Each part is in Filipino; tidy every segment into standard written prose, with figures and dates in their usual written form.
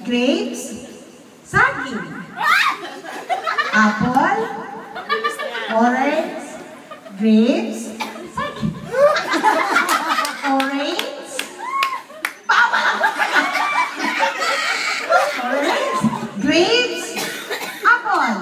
grapes, saging. Apple, orange, grapes, saging. Orange, bawal! Orange, grapes, apple.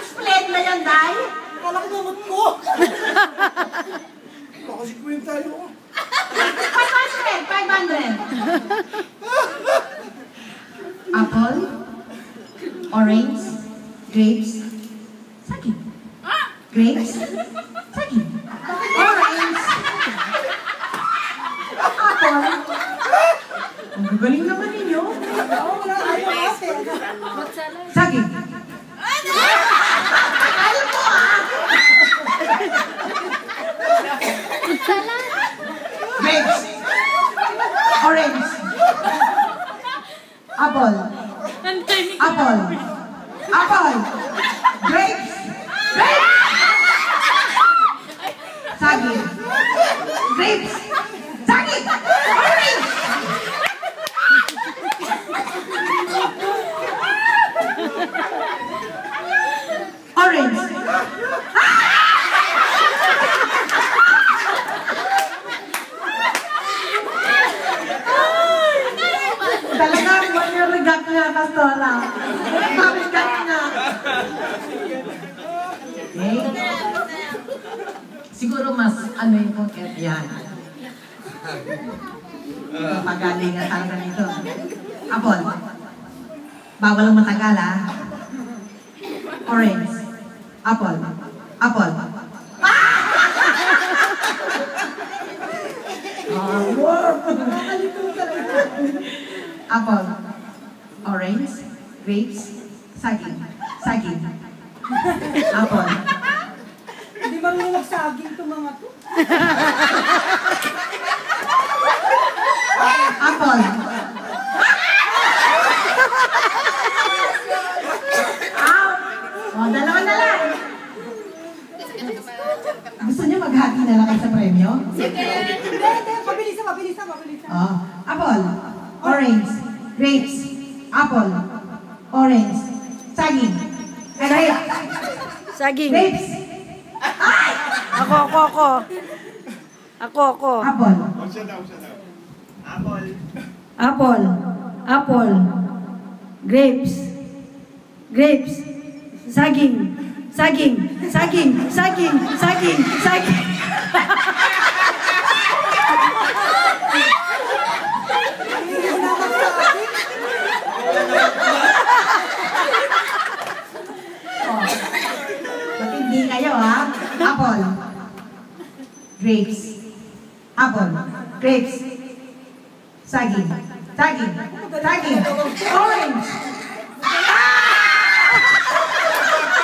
Split na yan, Day? Kala ko naman mo. Baka si Queen tayo. 500! 500! Apple, orange, grapes, saging. Grapes, saging. Orange, apple. Ang gagaling naman ninyo. Oo, wala tayo kasi. Saging. Alam mo grapes. Orange. Apple. Apple. Apple. Grapes. Grapes. Saging. Grapes. Saging. Orange. Orange. Talagang manirigat nga, Kastola. Marigat nga. Okay? Siguro mas ano yung pong yan. Pagaling nga talaga nito. Apple. Bawal ang matagal, ha? Orange. Apple. Apple. Apple. Orange. Grapes. Saging. Saging. Apple. Hindi marunong magsaging itong mga to. Apple. Dalawa na lang. Gusto niyo maghati na lang kayo sa premyo? Sige. Hindi. Mabilisan. Oh. Apple. Orange. Grapes. Apple. Orange. Saging. Grapes. Saging. Grapes. Ay! Ako. Apple. Apple. Apple. Grapes. Grapes. Saging. Saging. Saging. Saging. Saging. Saging. Matindi kayo, ha? Apple. Grapes. Apple. Grapes. Saging. Saging. Saging. Orange.